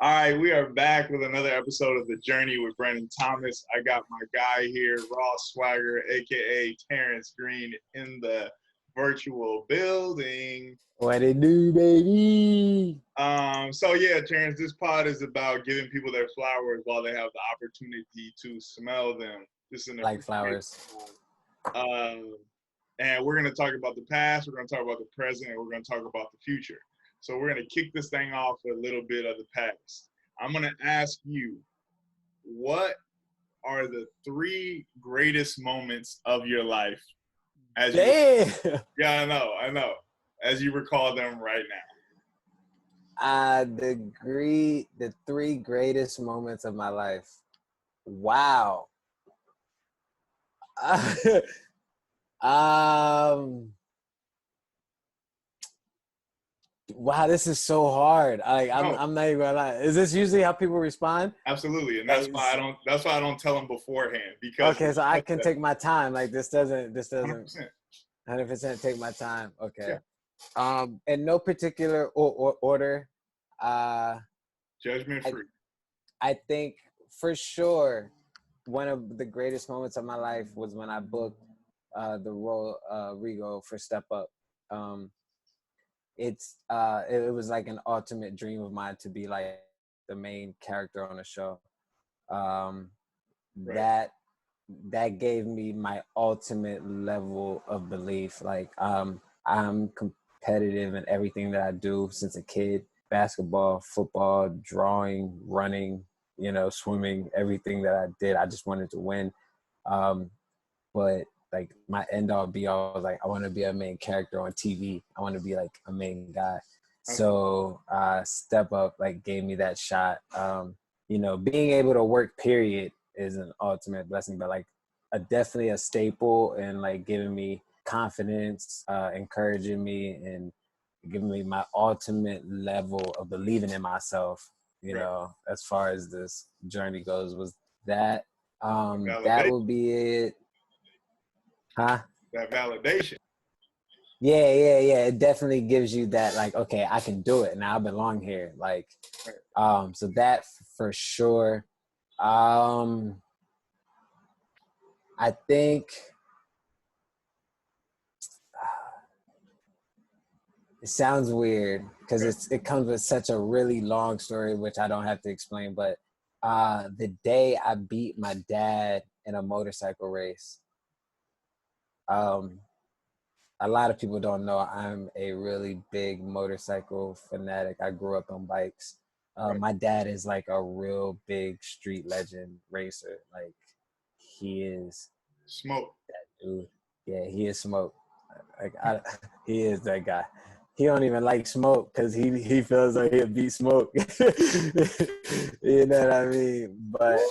All right, we are back with another episode of The Journey with Brandon Thomas. I got my guy here, Raw Swagger, aka Terrence Green, in the virtual building. What it do, baby? So yeah, Terrence, this pod is about giving people their flowers while they have the opportunity to smell them. Just in Like flowers. And we're gonna talk about the past, we're gonna talk about the present, and we're gonna talk about the future. So we're going to kick this thing off with a little bit of the past. I'm going to ask you, what are the 3 greatest moments of your life? Yeah, I know. As you recall them right now. The 3 greatest moments of my life. Wow. Wow, this is so hard. I'm not even gonna lie. Is this usually how people respond? Absolutely, and that's why I don't tell them beforehand, because okay, so I can take my time. Like this doesn't 100% take my time. Okay. Yeah. In no particular order. Judgment free. I think for sure one of the greatest moments of my life was when I booked the role Rigo for Step Up. It was like an ultimate dream of mine to be like the main character on the show. Right. That gave me my ultimate level of belief. Like I'm competitive in everything that I do since a kid. Basketball, football, drawing, running, swimming, everything that I did, I just wanted to win. But like my end all be all was like, I want to be a main character on TV. I want to be like a main guy. Okay. So Step Up like gave me that shot. Being able to work period is an ultimate blessing, but like definitely a staple and like giving me confidence, encouraging me and giving me my ultimate level of believing in myself, as far as this journey goes, was that. That would be it. Huh? That validation. Yeah. It definitely gives you that, like, okay, I can do it now. I belong here. Like, so that for sure. I think it sounds weird because it comes with such a really long story, which I don't have to explain. But the day I beat my dad in a motorcycle race. A lot of people don't know I'm a really big motorcycle fanatic. I grew up on bikes. My dad is like a real big street legend racer. Like he is Smoke. That dude. Yeah, he is Smoke. Like he is that guy. He don't even like Smoke because he feels like he'll beat Smoke. You know what I mean? But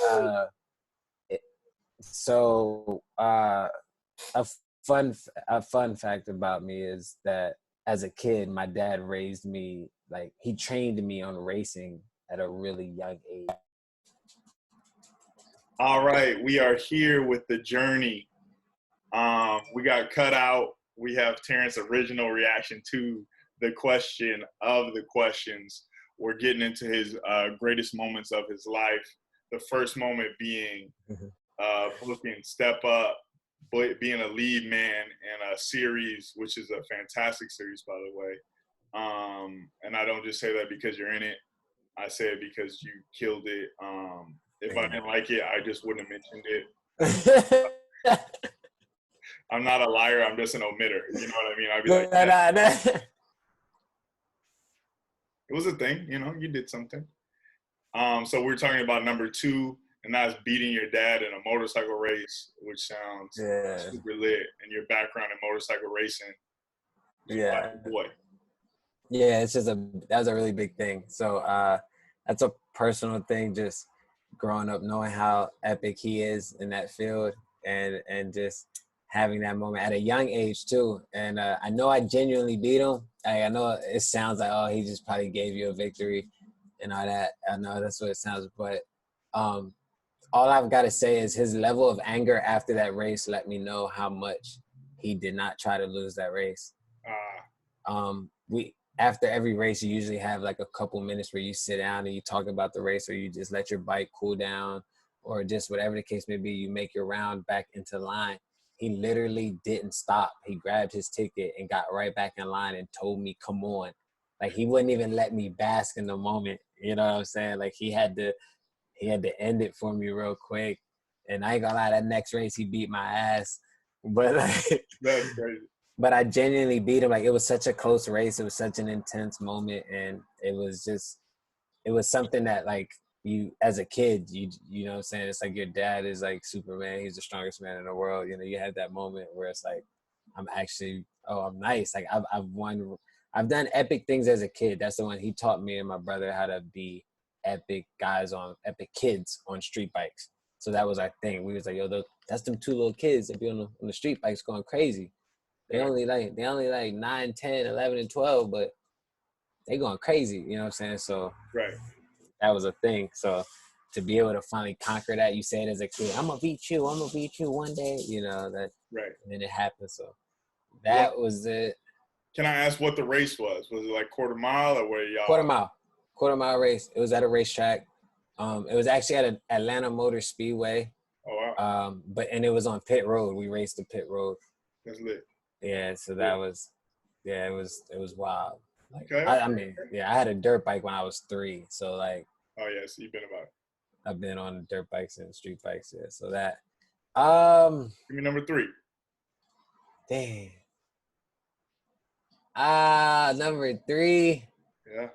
a fun fact about me is that as a kid, my dad raised me, like he trained me on racing at a really young age. All right, we are here with The Journey. We got cut out. We have Terrence's original reaction to the question of the questions. We're getting into his greatest moments of his life. The first moment being booking Step Up, being a lead man in a series, which is a fantastic series, by the way. And I don't just say that because you're in it. I say it because you killed it. If I didn't like it, I just wouldn't have mentioned it. I'm not a liar. I'm just an omitter. You know what I mean? I'd be like, it was a thing. You did something. So we're talking about number 2. And that's beating your dad in a motorcycle race, which sounds super lit. And your background in motorcycle racing. Yeah. Boy. Yeah, that was a really big thing. So that's a personal thing, just growing up, knowing how epic he is in that field and just having that moment at a young age too. And I know I genuinely beat him. I know it sounds like, oh, he just probably gave you a victory and all that. I know that's what it sounds, but all I've got to say is his level of anger after that race let me know how much he did not try to lose that race. after every race, you usually have like a couple minutes where you sit down and you talk about the race, or you just let your bike cool down, or just whatever the case may be, you make your round back into line. He literally didn't stop. He grabbed his ticket and got right back in line and told me, come on. Like, he wouldn't even let me bask in the moment. You know what I'm saying? Like, he had to end it for me real quick. And I ain't gonna lie, that next race he beat my ass. But like, That's crazy. but I genuinely beat him. Like, it was such a close race. It was such an intense moment, and it was something that, like, you as a kid, you know what I'm saying, it's like your dad is like Superman. He's the strongest man in the world. You know, you have that moment where it's like, I'm actually, I'm nice. Like, I've done epic things as a kid. That's the one he taught me and my brother how to be epic kids on street bikes. So that was our thing. We was like, yo, that's them two little kids that be on the street bikes going crazy. They only like 9, 10, 11, and 12, but they going crazy. You know what I'm saying? So Right. that was a thing. So to be able to finally conquer that, you say it as a kid, I'm gonna beat you one day. You know that. Right. And then it happened. So that was it. Can I ask what the race was? Was it like quarter mile, or where y'all? Quarter mile race. It was at a racetrack. It was actually at Atlanta Motor Speedway. Oh wow. And it was on pit road. We raced the pit road. That's lit. Yeah. So that was, it was wild. Like, Okay. I mean, I had a dirt bike when I was 3. So like. Oh yeah, so you've been about it. I've been on dirt bikes and street bikes. Yeah. So that. Give me number 3. Damn. Number 3. Yeah.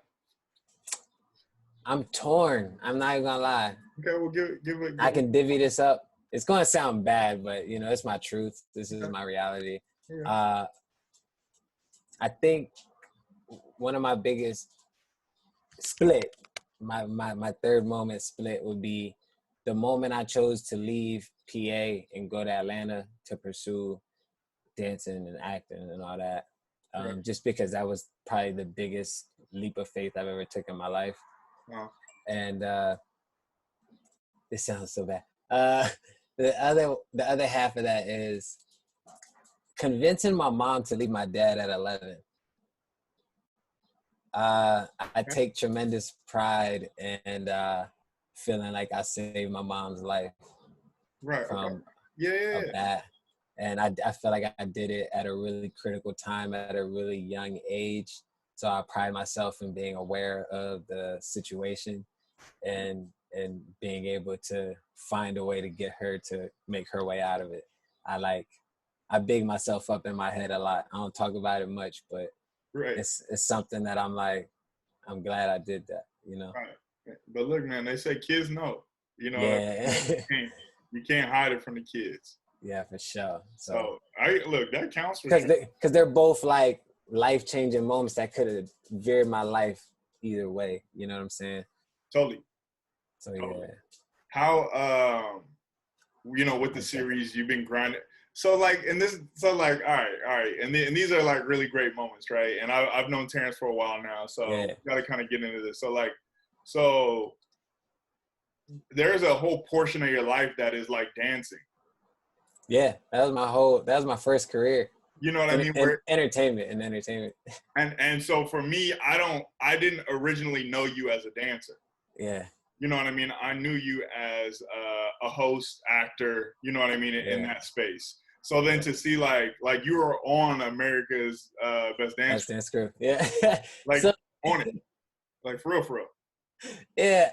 I'm torn. I'm not even gonna lie. Okay, well give it. I can divvy this up. It's gonna sound bad, but you know, it's my truth. This is my reality. Yeah. I think one of my biggest split, my third moment split would be the moment I chose to leave PA and go to Atlanta to pursue dancing and acting and all that. Just because that was probably the biggest leap of faith I've ever taken in my life. Wow. And this sounds so bad. The other half of that is convincing my mom to leave my dad at 11. I take tremendous pride and feeling like I saved my mom's life from that. And I feel like I did it at a really critical time, at a really young age. So I pride myself in being aware of the situation and being able to find a way to get her to make her way out of it. I big myself up in my head a lot. I don't talk about it much, but it's something that I'm like, I'm glad I did that, you know? Right. But look, man, they say kids know, you know. Yeah. You can't hide it from the kids. Yeah, for sure. So look, that counts for because they're both like life-changing moments that could have veered my life either way. You know what I'm saying? Totally. So yeah. How you know, with the series you've been grinding. So like, all right, and these are like really great moments, right? And I've known Terrence for a while now, so got to kind of get into this. So there's a whole portion of your life that is like dancing. Yeah, that was my first career. You know what I mean? Entertainment. And so for me, I didn't originally know you as a dancer. Yeah. You know what I mean? I knew you as a host, actor, you know what I mean, in that space. So then to see like you were on America's Best Dance Crew. Yeah. like on it. Like for real. Yeah.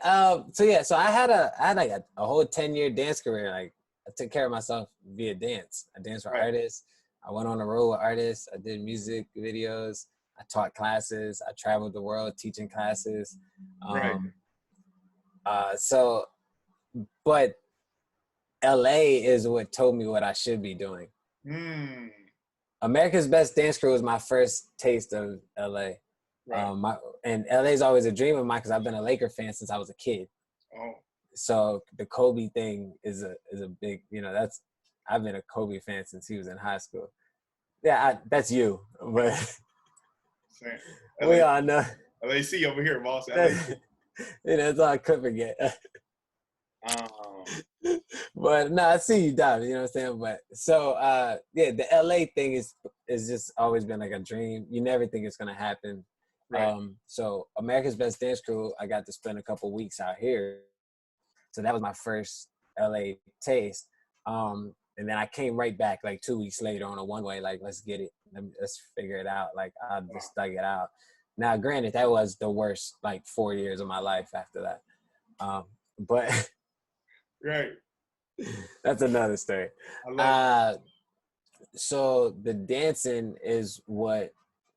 So I had like a whole 10-year dance career. Like, I took care of myself via dance. I danced for artists. I went on the road with artists. I did music videos. I taught classes. I traveled the world teaching classes. But LA is what told me what I should be doing. America's Best Dance Crew was my first taste of LA. Right. And LA's always a dream of mine because I've been a Laker fan since I was a kid. Oh. So the Kobe thing is a big, you know, I've been a Kobe fan since he was in high school. Yeah, that's you, but we all know. LAC over here, boss. That's all I could forget. But no, I see you, Dom. You know what I'm saying? But so the LA thing is just always been like a dream. You never think it's gonna happen, Right. So America's Best Dance Crew, I got to spend a couple weeks out here. So that was my first LA taste. And then I came right back like 2 weeks later on a one-way, like, let's get it. Let's figure it out. Like, I just dug it out. Now, granted, that was the worst, like, 4 years of my life after that. But Right. that's another story. I love So the dancing is what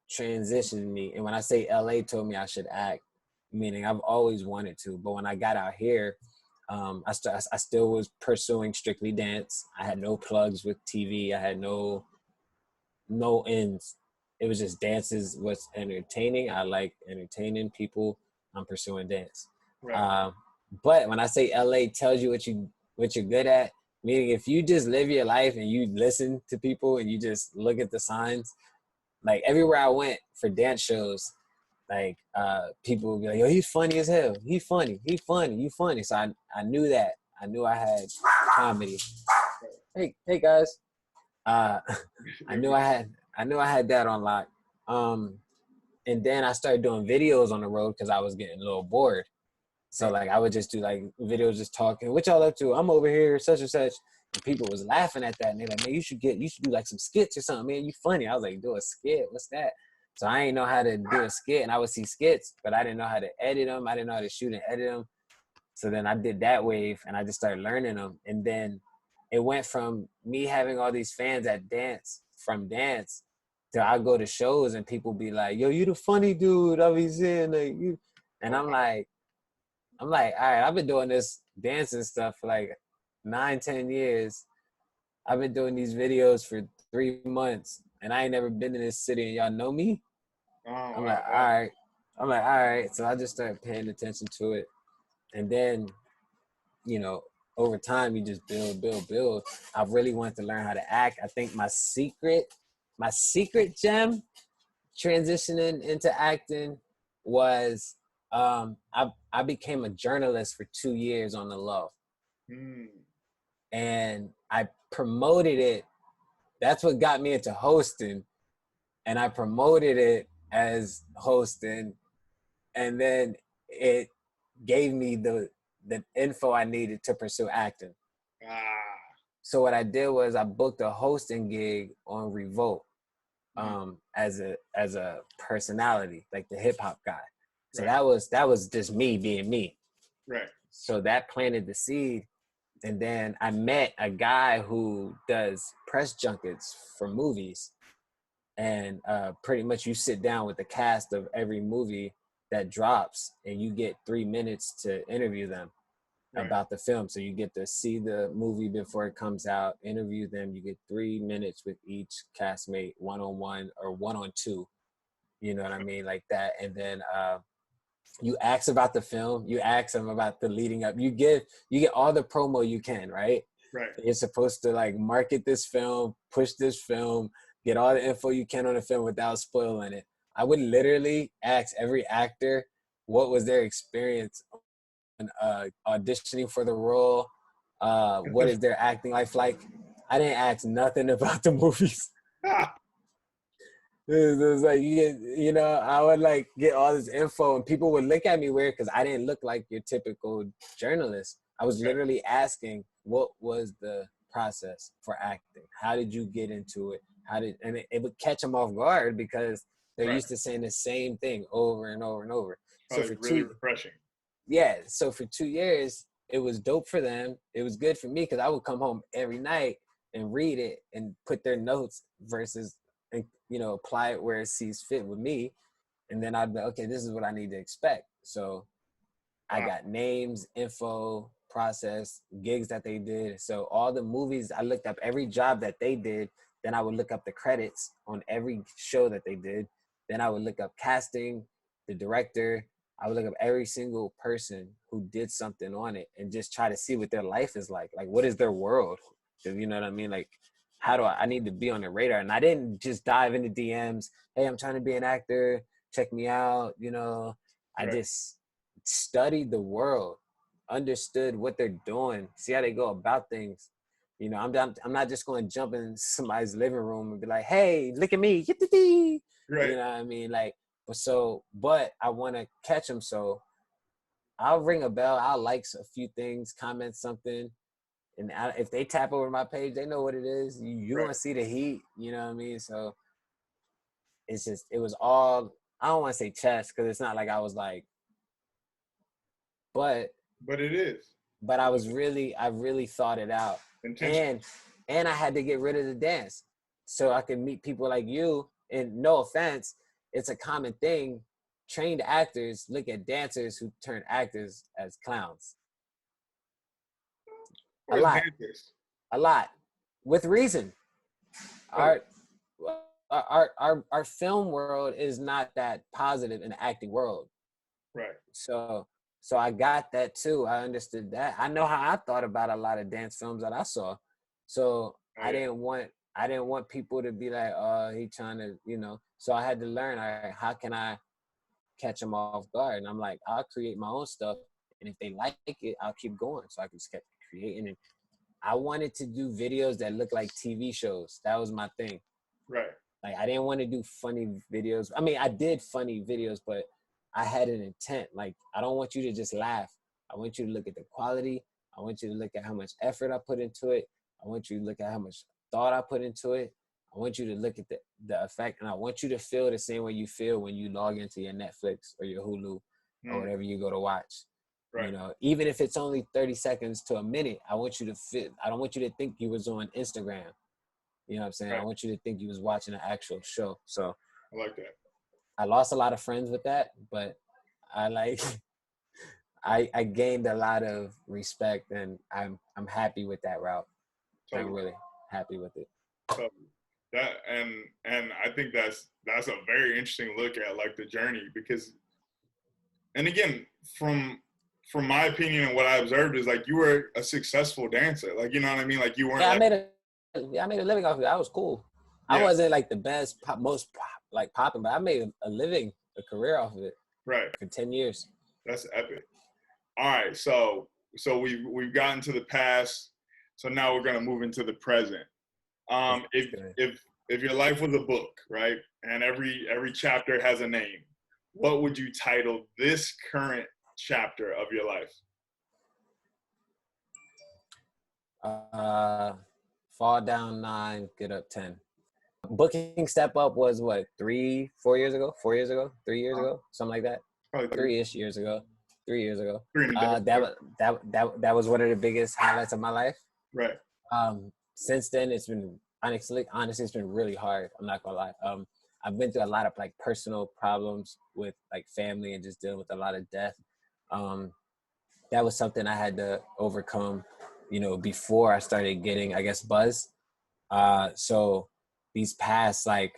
transitioned me. And when I say LA told me I should act, meaning I've always wanted to. But when I got out here, I still was pursuing strictly dance. I had no plugs with TV. I had no ends. It was just dances was entertaining. I like entertaining people. I'm pursuing dance. right. But when I say LA tells you what you're good at, meaning if you just live your life and you listen to people and you just look at the signs, like everywhere I went for dance shows, like people would be like, yo, he's funny as hell. He's funny. He's funny. You funny. So I knew that. I knew I had comedy. Hey guys. I knew I had that on lock. And then I started doing videos on the road because I was getting a little bored. So like I would just do like videos just talking, what y'all up to? I'm over here, such and such. And people was laughing at that and they're like, man, you should do like some skits or something, man. You funny. I was like, do a skit? What's that? So I didn't know how to do a skit, and I would see skits, but I didn't know how to edit them. I didn't know how to shoot and edit them. So then I did that wave and I just started learning them. And then it went from me having all these fans at dance to I go to shows and people be like, yo, you the funny dude I be seeing, like you. And I'm like, all right, I've been doing this dancing stuff for like 9-10 years. I've been doing these videos for 3 months and I ain't never been in this city and y'all know me. I'm like, all right. So I just started paying attention to it. And then, over time you just build. I really wanted to learn how to act. I think my secret gem transitioning into acting was I became a journalist for 2 years on the low. And I promoted it. That's what got me into hosting. And I promoted it as hosting. And then it gave me the info I needed to pursue acting. So what I did was I booked a hosting gig on Revolt as a personality, like the hip hop guy. So that was just me being me. Right. So that planted the seed. And then I met a guy who does press junkets for movies. And pretty much you sit down with the cast of every movie that drops and you get 3 minutes to interview them about the film. So you get to see the movie before it comes out, interview them. You get 3 minutes with each castmate, one-on-one or one-on-two. You know what I mean? Like that. And then you ask about the film. You ask them about the leading up. You get all the promo you can, right? Right. You're supposed to like market this film, push this film, get all the info you can on the film without spoiling it. I would literally ask every actor what was their experience on auditioning for the role. What is their acting life like? I didn't ask nothing about the movies. It was like I would like get all this info and people would look at me weird because I didn't look like your typical journalist. I was literally asking what was the process for acting? How did you get into it? And it would catch them off guard because they're used to saying the same thing over and over and over. So for really refreshing. Yeah. So for 2 years, it was dope for them. It was good for me because I would come home every night and read it and put their notes versus, apply it where it sees fit with me. And then I'd be, okay, this is what I need to expect. So I got names, info, process, gigs that they did. So all the movies, I looked up every job that they did. Then I would look up the credits on every show that they did. Then I would look up casting, the director. I would look up every single person who did something on it and just try to see what their life is like. Like, what is their world? You know what I mean? Like, how do I need to be on the radar? And I didn't just dive into DMs. Hey, I'm trying to be an actor. Check me out. I just studied the world, understood what they're doing, see how they go about things. I'm not just going to jump in somebody's living room and be like, hey, look at me. Right. You know what I mean? Like, But I want to catch them. So I'll ring a bell. I'll like a few things, comment something. And if they tap over my page, they know what it is. You're going to see the heat. You know what I mean? So it's just, it was all, I don't want to say chess because it's not like I was like, but it is. But I really thought it out. Intentional. And I had to get rid of the dance so I could meet people like you. And no offense, it's a common thing. Trained actors look at dancers who turn actors as clowns. Or dancers. A lot. With reason. Oh. Our film world is not that positive in the acting world. Right. So I got that too. I understood that. I know how I thought about a lot of dance films that I saw. So I didn't want people to be like, oh, he trying to, you know. So I had to learn, all right, how can I catch them off guard? And I'm like, I'll create my own stuff. And if they like it, I'll keep going. So I can just keep creating. And I wanted to do videos that look like TV shows. That was my thing. Right. Like, I didn't want to do funny videos. I mean, I did funny videos, but I had an intent. Like, I don't want you to just laugh. I want you to look at the quality. I want you to look at how much effort I put into it. I want you to look at how much thought I put into it. I want you to look at the effect, and I want you to feel the same way you feel when you log into your Netflix or your Hulu or whatever you go to watch. Right. You know, even if it's only 30 seconds to a minute, I want you to feel. I don't want you to think you was on Instagram. You know what I'm saying? Right. I want you to think you was watching an actual show. So I like that. I lost a lot of friends with that, but I gained a lot of respect, and I'm happy with that route. Totally. I'm really happy with it. Totally. That and I think that's a very interesting look at like the journey, because, and again, from my opinion and what I observed is like you were a successful dancer. Like, you know what I mean? Like you weren't. Yeah, I made a living off of it. I was cool. Yeah. I wasn't like the best most popping, but I made a living, a career off of it. Right. For 10 years. That's epic. All right, so we've gotten to the past, so now we're gonna move into the present. If your life was a book, right, and every chapter has a name, what would you title this current chapter of your life? Fall down 9, get up 10. Booking Step Up was what, 3 years ago, something like that. Probably 3-ish years ago. 3 years ago. That was one of the biggest highlights of my life. Right. Since then, it's been honestly, it's been really hard. I'm not gonna lie. I've been through a lot of like personal problems with like family and just dealing with a lot of death. That was something I had to overcome, you know, before I started getting, I guess, buzz. So these past like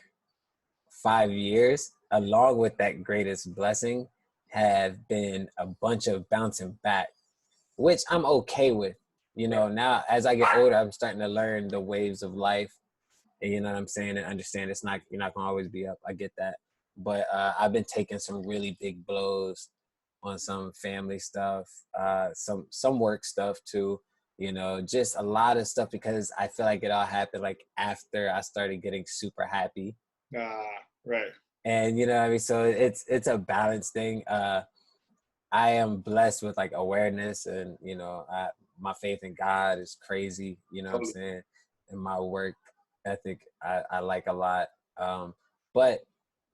5 years, along with that greatest blessing, have been a bunch of bouncing back, which I'm okay with. You know, now as I get older, I'm starting to learn the waves of life, and you know what I'm saying, and understand you're not gonna always be up. I get that, but I've been taking some really big blows on some family stuff, some work stuff too. You know, just a lot of stuff because I feel like it all happened like after I started getting super happy. Right. And you know what I mean? So it's a balance thing. I am blessed with like awareness, and you know, my faith in God is crazy, you know what I'm saying? And my work ethic I like a lot. But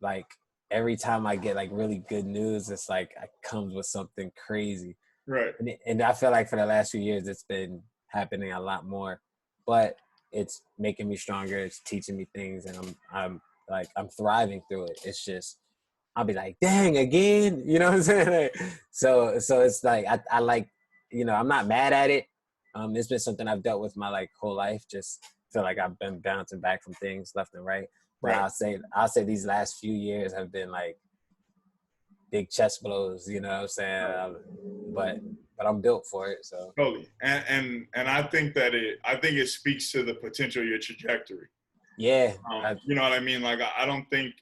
like every time I get like really good news, it's like it comes with something crazy. Right. And I feel like for the last few years it's been happening a lot more. But it's making me stronger, it's teaching me things, and I'm thriving through it. It's just I'll be like, dang, again, you know what I'm saying? So it's like I like, you know, I'm not mad at it. It's been something I've dealt with my like whole life. Just feel like I've been bouncing back from things left and right. But right. I'll say these last few years have been like big chest blows, you know what I'm saying? But I'm built for it. So totally. And I think it speaks to the potential of your trajectory. Yeah. You know what I mean? Like, I don't think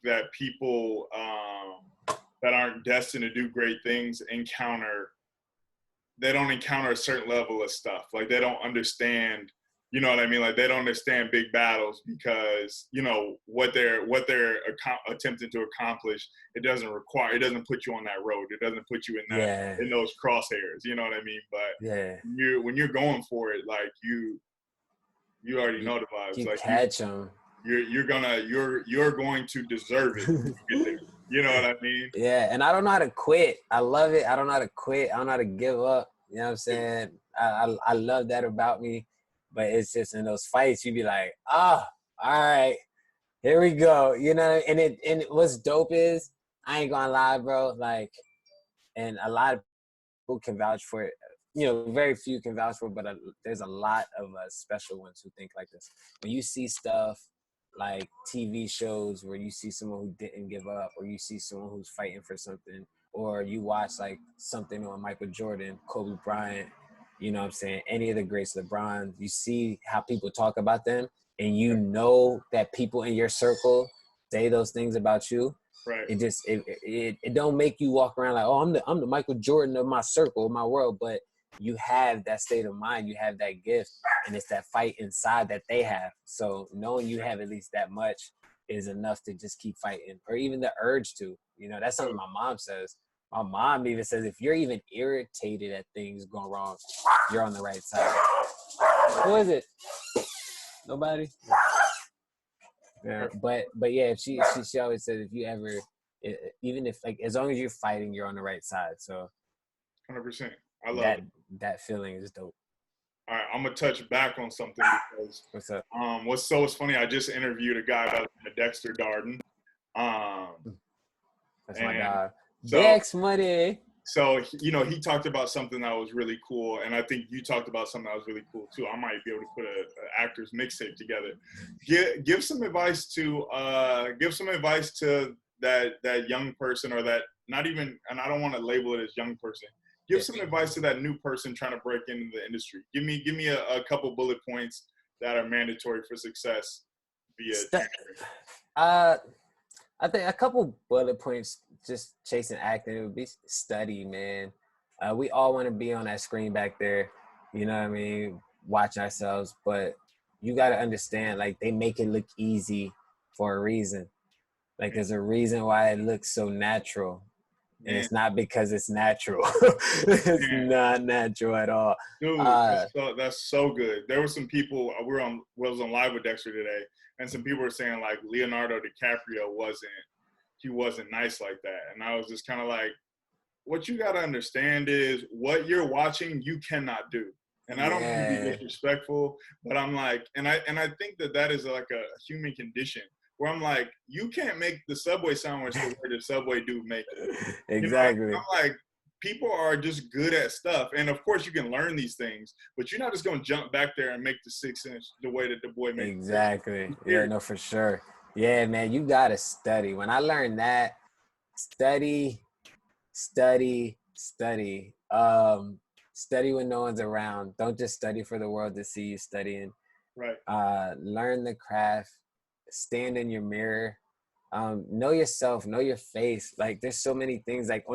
that people that aren't destined to do great things encounter a certain level of stuff. Like, they don't understand You know what I mean? Like they don't understand big battles because you know what they're attempting to accomplish. It doesn't put you on that road. It doesn't put you Yeah. in those crosshairs. You know what I mean? But Yeah. when you're going for it, like you already know the vibes. You Like catch them. you're going to deserve it when you get there. You know what I mean? Yeah, and I don't know how to quit. I love it. I don't know how to quit. I don't know how to give up. You know what I'm saying? I love that about me. But it's just in those fights, you be like, all right, here we go. You know, and what's dope is, I ain't gonna lie, bro. Like, and a lot of people can vouch for it. You know, very few can vouch for it, but there's a lot of special ones who think like this. When you see stuff like TV shows where you see someone who didn't give up, or you see someone who's fighting for something, or you watch like something on Michael Jordan, Kobe Bryant, you know what I'm saying, any of the greats, LeBron, you see how people talk about them, and you know that people in your circle say those things about you. Right. It don't make you walk around like, oh, I'm the Michael Jordan of my circle, of my world, but you have that state of mind, you have that gift, and it's that fight inside that they have. So knowing you have at least that much is enough to just keep fighting, or even the urge to. You know, that's something my mom says. My mom even says, if you're even irritated at things going wrong, you're on the right side. Who is it? Nobody? Yeah, but yeah, she always said, if you ever, even if, like, as long as you're fighting, you're on the right side. So 100%. I love that it. that feeling is dope. All right, I'm gonna touch back on something because What's up? what's funny, I just interviewed a guy by the name of Dexter Darden. That's my guy. So, Dex money. So you know, he talked about something that was really cool, and I think you talked about something that was really cool too. I might be able to put a actor's mixtape together. Give some advice to that young person, or that, not even, and I don't want to label it as young person. Give some advice to that new person trying to break into the industry. Give me a couple bullet points that are mandatory for success via. I think a couple bullet points, just chasing acting, it would be study, man. We all want to be on that screen back there, you know what I mean, watch ourselves, but you got to understand, like, they make it look easy for a reason. Like, there's a reason why it looks so natural. And it's not because it's natural. It's not natural at all. Dude, that's so good. There were some people, was on live with Dexter today, and some people were saying like Leonardo DiCaprio wasn't nice like that. And I was just kind of like, what you got to understand is what you're watching, you cannot do. And I don't mean to be disrespectful, but I'm like, and I think that is like a human condition, where I'm like, you can't make the Subway sandwich the way the Subway dude make it. Exactly. You know? I'm like, people are just good at stuff. And of course you can learn these things, but you're not just going to jump back there and make the 6-inch the way that the boy made it. Exactly. Yeah, no, for sure. Yeah, man, you got to study. When I learned that, study. Study when no one's around. Don't just study for the world to see you studying. Right. Learn the craft. Stand in your mirror. Know yourself. Know your face. Like, there's so many things. Like,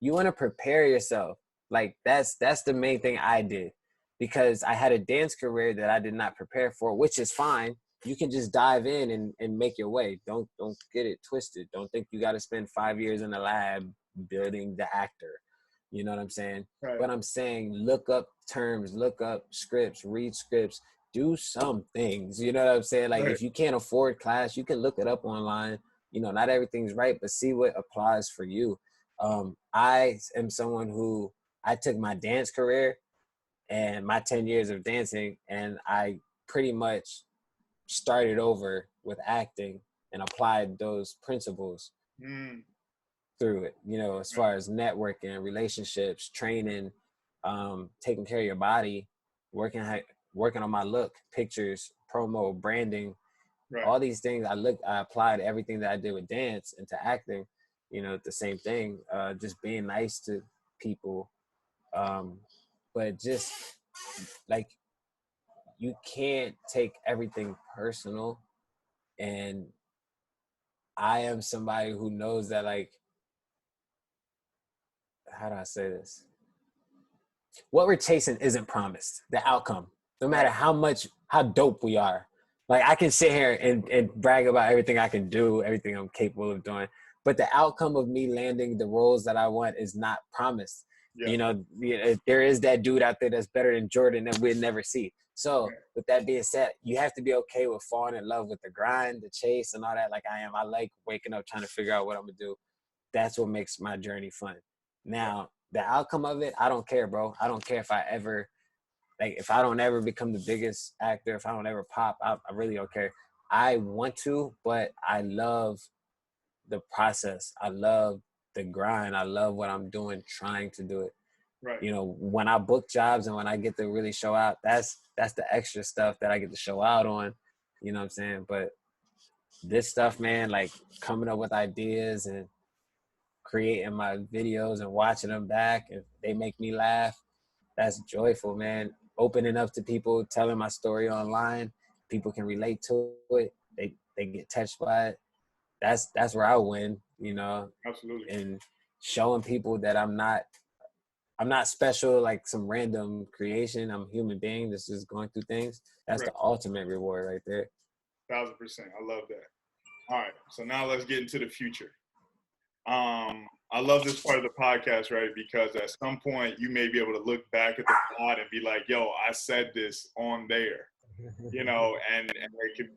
you want to prepare yourself. Like, that's the main thing I did, because I had a dance career that I did not prepare for, which is fine. You can just dive in and make your way. Don't get it twisted. Don't think you got to spend 5 years in the lab building the actor. You know what I'm saying? Right. But I'm saying, look up terms, look up scripts, read scripts, do some things. You know what I'm saying? Like, if you can't afford class, you can look it up online. You know, not everything's right, but see what applies for you. I am someone who, I took my dance career and my 10 years of dancing, and I pretty much started over with acting and applied those principles through it, you know, as far as networking, relationships, training, taking care of your body, working on my look, pictures, promo, branding, all these things. I applied everything that I did with dance into acting, you know, the same thing, just being nice to people. But just like, you can't take everything personal. And I am somebody who knows that, like, how do I say this? What we're chasing isn't promised, the outcome. No matter how dope we are. Like I can sit here and brag about everything I can do, everything I'm capable of doing. But the outcome of me landing the roles that I want is not promised. Yeah. You know, there is that dude out there that's better than Jordan that we'll never see. So with that being said, you have to be okay with falling in love with the grind, the chase, and all that. Like I am. I like waking up trying to figure out what I'm gonna do. That's what makes my journey fun. Now, the outcome of it, I don't care, bro. I don't care if I don't ever become the biggest actor, if I don't ever pop, I really don't care. I want to, but I love the process. I love the grind. I love what I'm doing, trying to do it. Right. You know, when I book jobs and when I get to really show out, that's the extra stuff that I get to show out on. You know what I'm saying? But this stuff, man, like coming up with ideas and creating my videos and watching them back, and they make me laugh, that's joyful, man. Opening up to people, telling my story online, people can relate to it. They get touched by it. That's where I win, you know. Absolutely. And showing people that I'm not special, like some random creation. I'm a human being that's just going through things. That's the ultimate reward right there. 1000%. I love that. All right. So now let's get into the future. I love this part of the podcast, right? Because at some point you may be able to look back at the pod and be like, yo, I said this on there, you know, and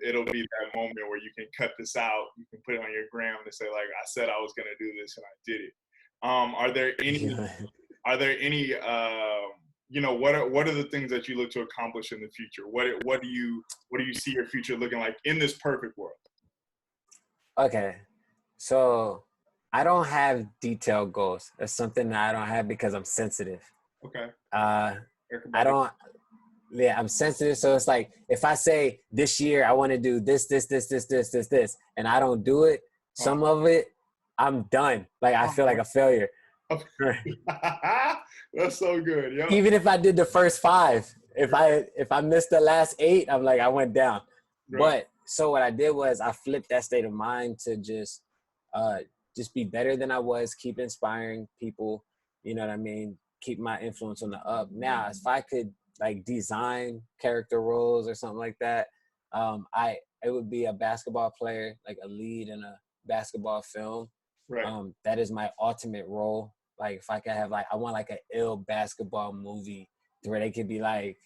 it'll be that moment where you can cut this out. You can put it on your gram and say, like, I said I was going to do this and I did it. Are there any, you know, what are the things that you look to accomplish in the future? What do you see your future looking like in this perfect world? Okay. So I don't have detailed goals. That's something that I don't have because I'm sensitive. Okay. I'm sensitive. So it's like, if I say this year, I want to do this, and I don't do it, some of it, I'm done. Like I feel like a failure. That's so good. Yeah. Even if I did the first 5, if I missed the last 8, I'm like, I went down. Right. But so what I did was I flipped that state of mind to just be better than I was, keep inspiring people, you know what I mean? Keep my influence on the up. Now, if I could like design character roles or something like that, it would be a basketball player, like a lead in a basketball film. Right. That is my ultimate role. Like if I could have I want like an ill basketball movie where they could be like,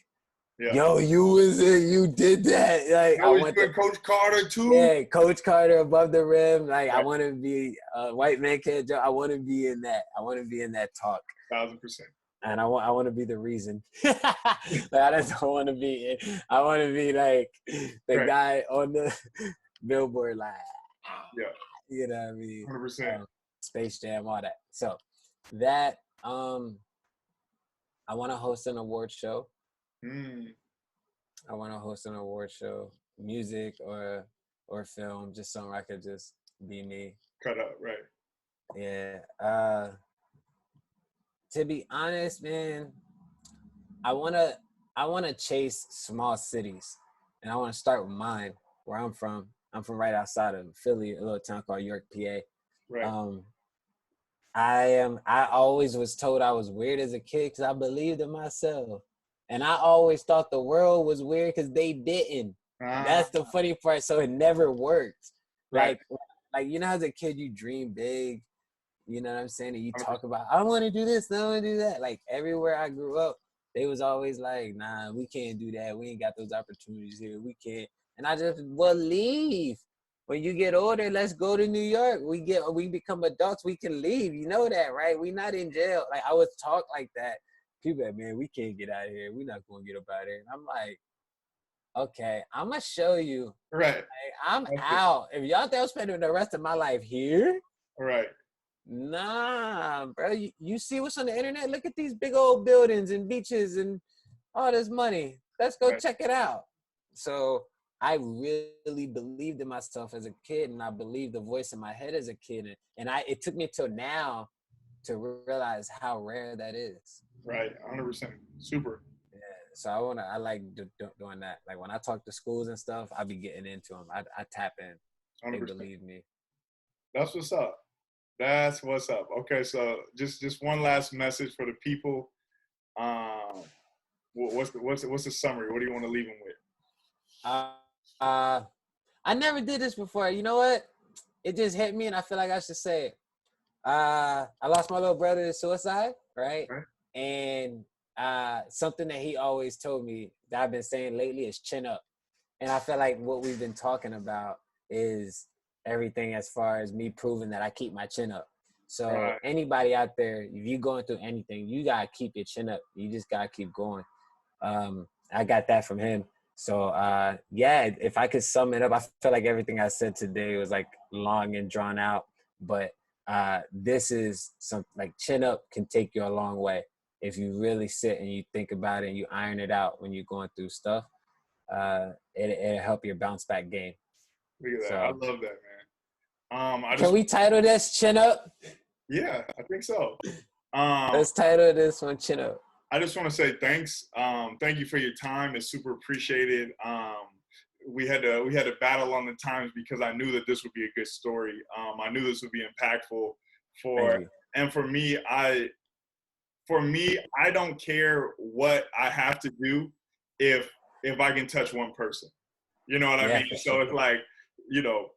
yo, you did that. Like I want Coach Carter too. Yeah, Coach Carter above the rim. Like I want to be a white man can't jump. I want to be in that. I want to be in that talk. 1000%. And I want to be the reason. Like, I just don't want to be. I want to be like the guy on the billboard, like you know what I mean. 100%. Space Jam, all that. So that I want to host an award show. I want to host an award show, music or film, just something I could just be me. Cut up, right? Yeah. To be honest, man, I wanna chase small cities, and I want to start with mine, where I'm from. I'm from right outside of Philly, a little town called York, PA. Right. I always was told I was weird as a kid because I believed in myself. And I always thought the world was weird because they didn't. That's the funny part. So it never worked. Right. Like, you know, as a kid, you dream big. You know what I'm saying? And you talk about, I want to do this, I want to do that. Like, everywhere I grew up, they was always like, nah, we can't do that. We ain't got those opportunities here. We can't. And I just, leave. When you get older, let's go to New York. We become adults. We can leave. You know that, right? We not in jail. Like, I was taught like that. People like, man, we can't get out of here. We're not going to get up out of here. And I'm like, okay, I'm going to show you. Right. Like, I'm out. If y'all think I'm spending the rest of my life here. Right. Nah, bro. You see what's on the internet? Look at these big old buildings and beaches and all this money. Let's go check it out. So I really believed in myself as a kid, and I believed the voice in my head as a kid. And it took me till now to realize how rare that is. Right, 100%. Super. Yeah, so I like doing that. Like when I talk to schools and stuff, I be getting into them. I tap in. 100%. They believe me. That's what's up. That's what's up. Okay, so just one last message for the people. What's the summary? What do you want to leave them with? Uh, uh, I never did this before. You know what? It just hit me, and I feel like I should say it. I lost my little brother to suicide, right? Right? And something that he always told me that I've been saying lately is chin up. And I feel like what we've been talking about is everything as far as me proving that I keep my chin up. So Right. anybody out there, if you're going through anything, you gotta keep your chin up. You just gotta keep going. I got that from him. So yeah, if I could sum it up, I feel like everything I said today was like long and drawn out, but this is something like chin up can take you a long way if you really sit and you think about it and you iron it out when you're going through stuff. It'll help your bounce back game. Look at that. I So love that, man. I can just we title this chin up? yeah, I think so. Um, Let's title this one chin up. I just want to say thanks. Thank you for your time. It's super appreciated. We had to battle on the times because I knew that this would be a good story. I knew this would be impactful Thank you. for me. I don't care what I have to do if I can touch one person. You know what I Yeah, mean? for So sure. it's like,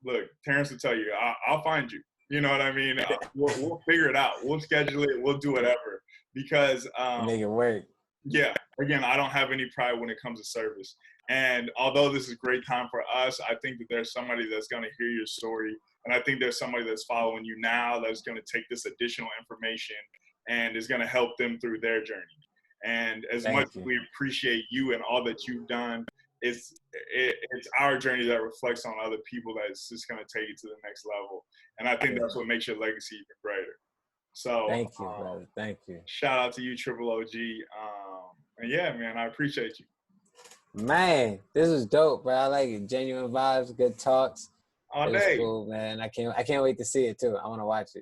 look, Terrence will tell you, I'll find you. You know what I mean? We'll figure it out. We'll schedule it. We'll do whatever. Because Make it work. yeah, again, I don't have any pride when it comes to service. And although this is a great time for us, I think that there's somebody that's going to hear your story. And I think there's somebody that's following you now that's going to take this additional information and is going to help them through their journey. And as much Thank as you. we appreciate you and all that you've done, it's our journey that reflects on other people that's just going to take you to the next level. And I think that's what makes your legacy even greater. So Thank you, brother. Thank you. shout out to you, Triple OG. And yeah, man, I appreciate you. Man, this is dope, bro. I like it. Genuine vibes, good talks. All It was day. cool, man. I can't wait to see it too. I want to watch it.